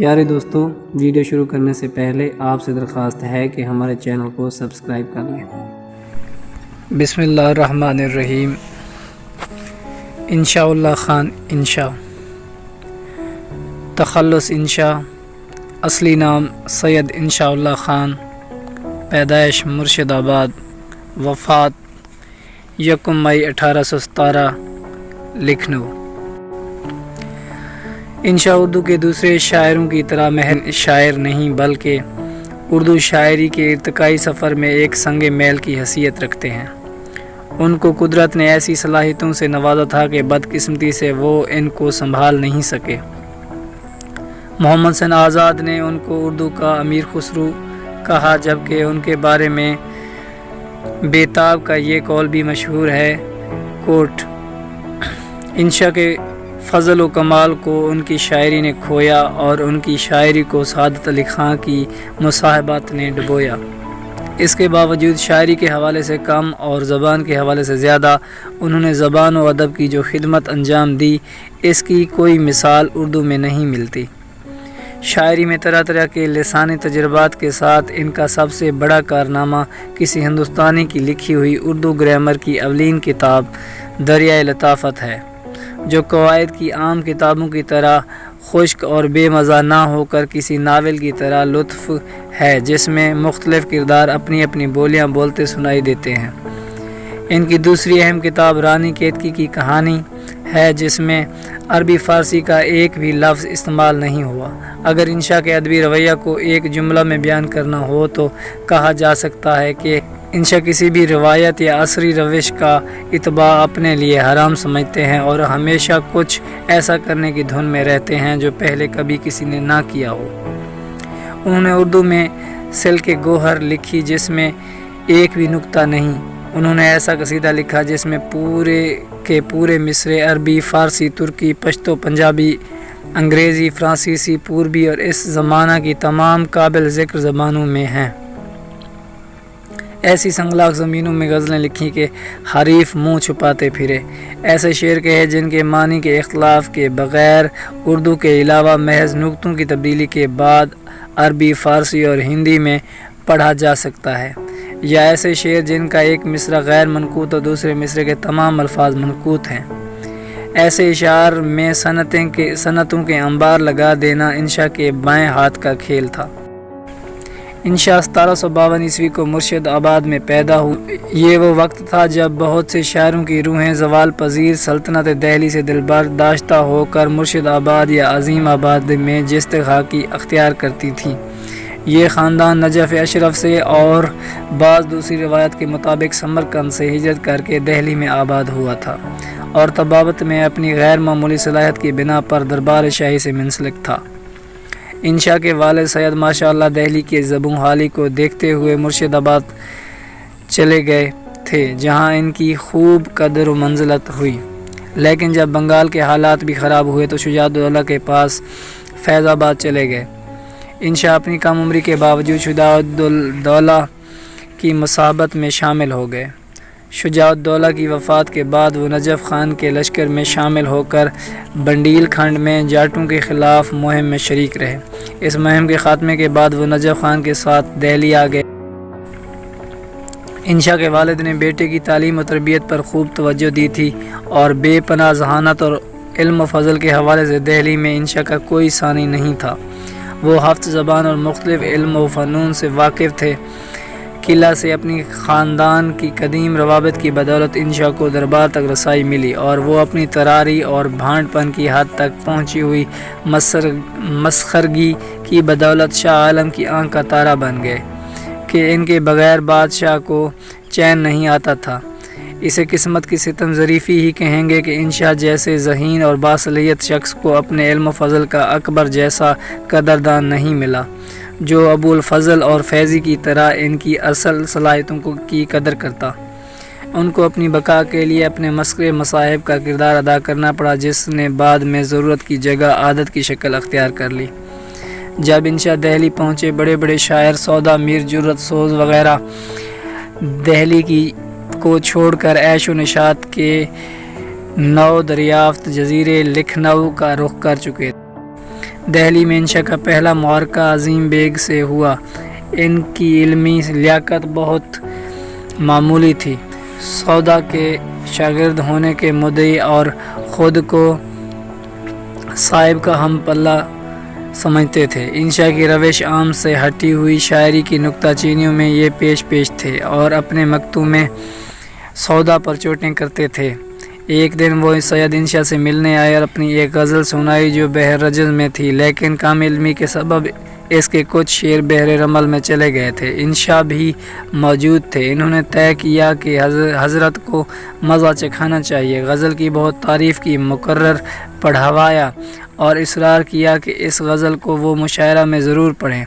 پیارے دوستو، ویڈیو شروع کرنے سے پہلے آپ سے درخواست ہے کہ ہمارے چینل کو سبسکرائب کر لیں۔ بسم اللہ الرحمن الرحیم۔ انشاء اللہ خان انشاء، تخلص انشاء، اصلی نام سید انشاء اللہ خان، پیدائش مرشد آباد، وفات 1 مئی 1817 لکھنؤ۔ انشاء اردو کے دوسرے شاعروں کی طرح محض شاعر نہیں بلکہ اردو شاعری کے ارتقائی سفر میں ایک سنگ میل کی حیثیت رکھتے ہیں۔ ان کو قدرت نے ایسی صلاحیتوں سے نوازا تھا کہ بدقسمتی سے وہ ان کو سنبھال نہیں سکے۔ محمد حسین آزاد نے ان کو اردو کا امیر خسرو کہا، جبکہ ان کے بارے میں بیتاب کا یہ قول بھی مشہور ہے، کوٹ انشاء کے فضل و کمال کو ان کی شاعری نے کھویا اور ان کی شاعری کو سعادت علی خان کی مصاحبات نے ڈبویا۔ اس کے باوجود شاعری کے حوالے سے کم اور زبان کے حوالے سے زیادہ انہوں نے زبان و ادب کی جو خدمت انجام دی، اس کی کوئی مثال اردو میں نہیں ملتی۔ شاعری میں طرح طرح کے لسانی تجربات کے ساتھ ان کا سب سے بڑا کارنامہ کسی ہندوستانی کی لکھی ہوئی اردو گرامر کی اولین کتاب دریائے لطافت ہے، جو قواعد کی عام کتابوں کی طرح خشک اور بے مزہ نہ ہو کر کسی ناول کی طرح لطف ہے، جس میں مختلف کردار اپنی اپنی بولیاں بولتے سنائی دیتے ہیں۔ ان کی دوسری اہم کتاب رانی کیتکی کی کہانی ہے، جس میں عربی فارسی کا ایک بھی لفظ استعمال نہیں ہوا۔ اگر انشاء کے ادبی رویہ کو ایک جملہ میں بیان کرنا ہو تو کہا جا سکتا ہے کہ انشاء کسی بھی روایت یا عصری روش کا اتباع اپنے لیے حرام سمجھتے ہیں اور ہمیشہ کچھ ایسا کرنے کی دھن میں رہتے ہیں جو پہلے کبھی کسی نے نہ کیا ہو۔ انہوں نے اردو میں سلک گوہر لکھی جس میں ایک بھی نقطہ نہیں۔ انہوں نے ایسا قصیدہ لکھا جس میں پورے کے پورے مصرے عربی، فارسی، ترکی، پشتو، پنجابی، انگریزی، فرانسیسی، پوربی اور اس زمانہ کی تمام قابل ذکر زبانوں میں ہیں۔ ایسی سنگلاخ زمینوں میں غزلیں لکھی کہ حریف منہ چھپاتے پھرے، ایسے شعر کہے جن کے معنی کے اختلاف کے بغیر اردو کے علاوہ محض نقطوں کی تبدیلی کے بعد عربی، فارسی اور ہندی میں پڑھا جا سکتا ہے، یا ایسے شعر جن کا ایک مصرع غیر منقوط اور دوسرے مصرے کے تمام الفاظ منقوط ہیں۔ ایسے اشعار میں صنعتوں کے انبار لگا دینا انشاء کے بائیں ہاتھ کا کھیل تھا۔ انشاء 1752 عیسوی کو مرشد آباد میں پیدا ہوئی۔ یہ وہ وقت تھا جب بہت سے شاعروں کی روحیں زوال پذیر سلطنت دہلی سے دلبرداشتہ ہو کر مرشد آباد یا عظیم آباد میں جستخاکی اختیار کرتی تھیں۔ یہ خاندان نجف اشرف سے اور بعض دوسری روایت کے مطابق سمرقند سے ہجرت کر کے دہلی میں آباد ہوا تھا اور طبابت میں اپنی غیر معمولی صلاحیت کی بنا پر دربار شاہی سے منسلک تھا۔ انشاء کے والد سید ماشاء اللہ دہلی کے زبوں حالی کو دیکھتے ہوئے مرشد آباد چلے گئے تھے، جہاں ان کی خوب قدر و منزلت ہوئی، لیکن جب بنگال کے حالات بھی خراب ہوئے تو شجاع الدولہ کے پاس فیض آباد چلے گئے۔ انشاء اپنی کم عمری کے باوجود شجاع الدولہ کی مصاحبت میں شامل ہو گئے۔ شجاع الدولہ کی وفات کے بعد وہ نجف خان کے لشکر میں شامل ہو کر بنڈیل کھنڈ میں جاٹوں کے خلاف مہم میں شریک رہے۔ اس مہم کے خاتمے کے بعد وہ نجف خان کے ساتھ دہلی آ گئے۔ انشاء کے والد نے بیٹے کی تعلیم و تربیت پر خوب توجہ دی تھی اور بے پناہ ذہانت اور علم و فضل کے حوالے سے دہلی میں انشاء کا کوئی ثانی نہیں تھا۔ وہ ہفت زبان اور مختلف علم و فنون سے واقف تھے۔ قلعہ سے اپنی خاندان کی قدیم روابط کی بدولت انشاء کو دربار تک رسائی ملی اور وہ اپنی تراری اور بھانڈ پن کی حد تک پہنچی ہوئی مسخرگی کی بدولت شاہ عالم کی آنکھ کا تارا بن گئے کہ ان کے بغیر بادشاہ کو چین نہیں آتا تھا۔ اسے قسمت کی ستم ظریفی ہی کہیں گے کہ انشاء جیسے ذہین اور باصلاحیت شخص کو اپنے علم و فضل کا اکبر جیسا قدردان نہیں ملا، جو ابو الفضل اور فیضی کی طرح ان کی اصل صلاحیتوں کی قدر کرتا۔ ان کو اپنی بقا کے لیے اپنے مسخرے مصاحب کا کردار ادا کرنا پڑا، جس نے بعد میں ضرورت کی جگہ عادت کی شکل اختیار کر لی۔ جب انشاء دہلی پہنچے، بڑے بڑے شاعر سودا میر، جرت سوز وغیرہ دہلی کو چھوڑ کر عیش و نشاط کے نو دریافت جزیرے لکھنؤ کا رخ کر چکے تھے۔ دہلی میں انشا کا پہلا معرکہ عظیم بیگ سے ہوا۔ ان کی علمی لیاقت بہت معمولی تھی، سودا کے شاگرد ہونے کے مدعی اور خود کو صاحب کا ہم پلہ سمجھتے تھے۔ انشا کی روش عام سے ہٹی ہوئی شاعری کی نکتہ چینیوں میں یہ پیش تھے اور اپنے مکتوب میں سودا پر چوٹیں کرتے تھے۔ ایک دن وہ سید انشا سے ملنے آئے اور اپنی ایک غزل سنائی جو بحر رجز میں تھی، لیکن کم علمی کے سبب اس کے کچھ شعر بحر رمل میں چلے گئے تھے۔ انشا بھی موجود تھے۔ انہوں نے طے کیا کہ حضرت کو مزہ چکھانا چاہیے۔ غزل کی بہت تعریف کی، مقرر پڑھوایا اور اصرار کیا کہ اس غزل کو وہ مشاعرہ میں ضرور پڑھیں۔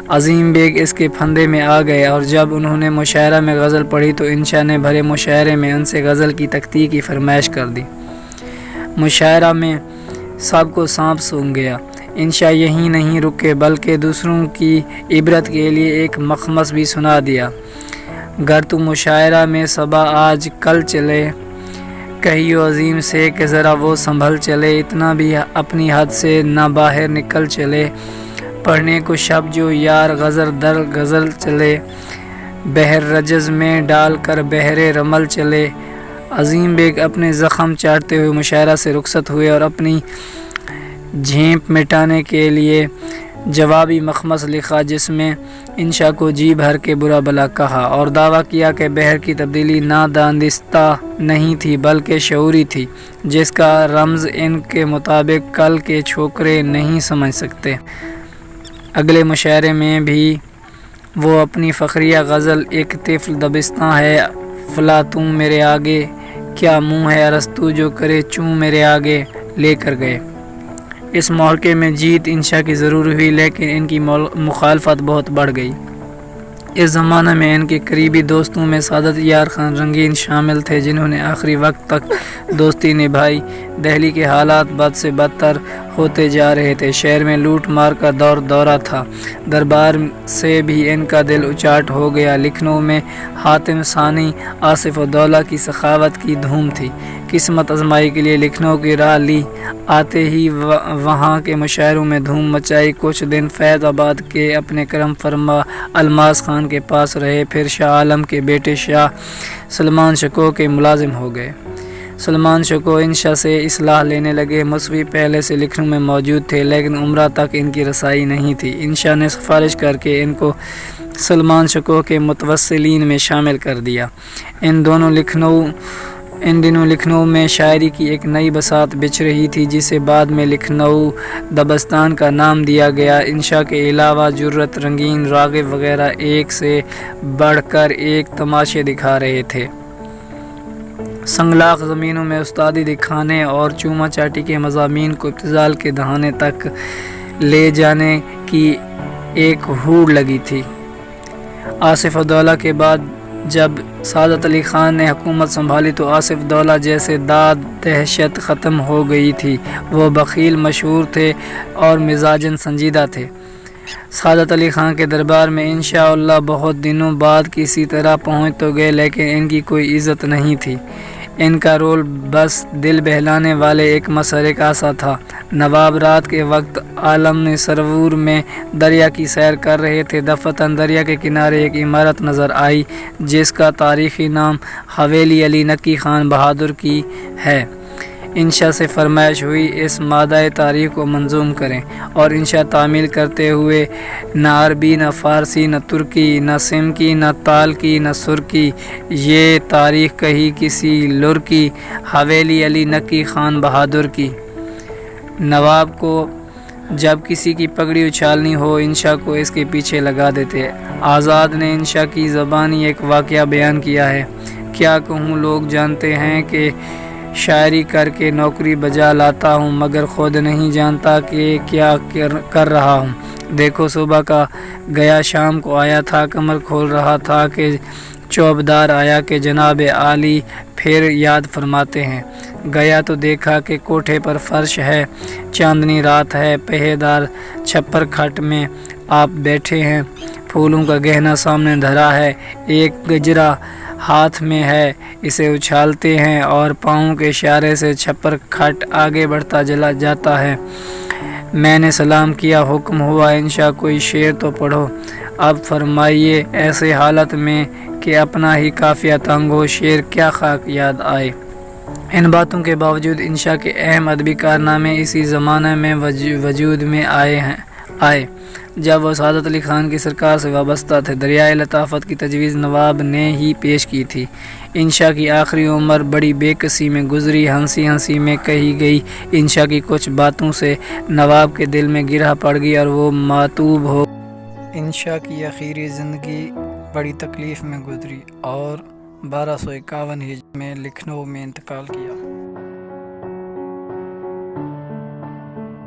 عظیم بیگ اس کے پھندے میں آ گئے اور جب انہوں نے مشاعرہ میں غزل پڑھی تو انشا نے بھرے مشاعرے میں ان سے غزل کی تخطیط کی فرمائش کر دی۔ مشاعرہ میں سب کو سانپ سونگھ گیا۔ انشا یہیں نہیں رکے بلکہ دوسروں کی عبرت کے لیے ایک مخمص بھی سنا دیا۔ گر تو مشاعرہ میں صبا آج کل چلے، کہیو عظیم سے کہ ذرا وہ سنبھل چلے، اتنا بھی اپنی حد سے نہ باہر نکل چلے، پڑھنے کو شب جو یار غزل در غزل چلے، بحر رجز میں ڈال کر بحر رمل چلے۔ عظیم بیگ اپنے زخم چاٹتے ہوئے مشاعرہ سے رخصت ہوئے اور اپنی جھیپ مٹانے کے لیے جوابی مخمص لکھا جس میں انشا کو جی بھر کے برا بلا کہا اور دعویٰ کیا کہ بحر کی تبدیلی نادانستہ نہیں تھی بلکہ شعوری تھی، جس کا رمز ان کے مطابق کل کے چھوکرے نہیں سمجھ سکتے۔ اگلے مشاعرے میں بھی وہ اپنی فخریہ غزل ایک طفل دبستاں ہے فلا تم میرے آگے، کیا منہ ہے ارسطو جو کرے چوں میرے آگے، لے کر گئے۔ اس معرکے میں جیت انشا کی ضرور ہوئی لیکن ان کی مخالفت بہت بڑھ گئی۔ اس زمانے میں ان کے قریبی دوستوں میں سعادت یار خان رنگین شامل تھے جنہوں نے آخری وقت تک دوستی نبھائی۔ دہلی کے حالات بد سے بدتر ہوتے جا رہے تھے۔ شہر میں لوٹ مار کا دورہ تھا۔ دربار سے بھی ان کا دل اچاٹ ہو گیا۔ لکھنؤ میں حاتم ثانی، آصف الدولہ کی سخاوت کی دھوم تھی۔ قسمت آزمائی کے لیے لکھنؤ کی راہ لی، آتے ہی وہاں کے مشاعروں میں دھوم مچائی۔ کچھ دن فیض آباد کے اپنے کرم فرما الماس خان کے پاس رہے، پھر شاہ عالم کے بیٹے شاہ سلمان شکوہ کے ملازم ہو گئے۔ سلمان شکوہ انشا سے اصلاح لینے لگے۔ مصوی پہلے سے لکھنؤ میں موجود تھے لیکن عمرہ تک ان کی رسائی نہیں تھی۔ انشا نے سفارش کر کے ان کو سلمان شکوہ کے متوسلین میں شامل کر دیا۔ ان دنوں لکھنؤ میں شاعری کی ایک نئی بساط بچھ رہی تھی جسے بعد میں لکھنؤ دبستان کا نام دیا گیا۔ انشا کے علاوہ جرت، رنگین، راغب وغیرہ ایک سے بڑھ کر ایک تماشے دکھا رہے تھے۔ سنگلاخ زمینوں میں استادی دکھانے اور چوما چاٹی کے مضامین کو ابتذال کے دہانے تک لے جانے کی ایک ہوڑ لگی تھی۔ آصف الدولہ کے بعد جب سعادت علی خان نے حکومت سنبھالی تو آصف الدولہ جیسے داد دہشت ختم ہو گئی تھی۔ وہ بخیل مشہور تھے اور مزاجن سنجیدہ تھے۔ سعادت علی خان کے دربار میں انشاءاللہ بہت دنوں بعد کسی طرح پہنچ تو گئے لیکن ان کی کوئی عزت نہیں تھی۔ ان کا رول بس دل بہلانے والے ایک مسحرک آسا تھا۔ نواب رات کے وقت عالم سرور میں دریا کی سیر کر رہے تھے۔ دفعتاً دریا کے کنارے ایک عمارت نظر آئی جس کا تاریخی نام حویلی علی نقی خان بہادر کی ہے۔ انشا سے فرمائش ہوئی اس مادہ تاریخ کو منظوم کریں اور انشا تعمیل کرتے ہوئے نہ عربی، نہ فارسی، نہ ترکی، نہ سمکی، نہ تالکی، نہ سرکی، یہ تاریخ کہی کسی لرکی، حویلی علی نقی خان بہادر کی۔ نواب کو جب کسی کی پگڑی اچھالنی ہو انشا کو اس کے پیچھے لگا دیتے۔ آزاد نے انشا کی زبانی ایک واقعہ بیان کیا ہے۔ کیا کہوں، لوگ جانتے ہیں کہ شاعری کر کے نوکری بجا لاتا ہوں مگر خود نہیں جانتا کہ کیا کر رہا ہوں۔ دیکھو صبح کا گیا، شام کو آیا تھا، کمر کھول رہا تھا کہ چوبدار آیا کہ جناب عالی پھر یاد فرماتے ہیں۔ گیا تو دیکھا کہ کوٹھے پر فرش ہے، چاندنی رات ہے، پہیدار چھپر کھٹ میں آپ بیٹھے ہیں، پھولوں کا گہنا سامنے دھرا ہے، ایک گجرا ہاتھ میں ہے، اسے اچھالتے ہیں اور پاؤں کے اشارے سے چھپر کھٹ آگے بڑھتا جاتا ہے۔ میں نے سلام کیا، حکم ہوا انشا کوئی شعر تو پڑھو۔ اب فرمائیے ایسے حالت میں کہ اپنا ہی قافیہ تنگ ہو، شعر کیا خاک یاد آئے۔ ان باتوں کے باوجود انشا کے اہم ادبی کارنامے اسی زمانے میں وجود میں آئے جب وہ سعادت علی خان کی سرکار سے وابستہ تھے۔ دریائے لطافت کی تجویز نواب نے ہی پیش کی تھی۔ انشا کی آخری عمر بڑی بے کسی میں گزری، ہنسی ہنسی میں کہی گئی انشا کی کچھ باتوں سے نواب کے دل میں گرہ پڑ گئی اور وہ ماتوب ہو۔ انشا کی آخری زندگی بڑی تکلیف میں گزری اور 1251 ہجری میں لکھنؤ میں انتقال کیا۔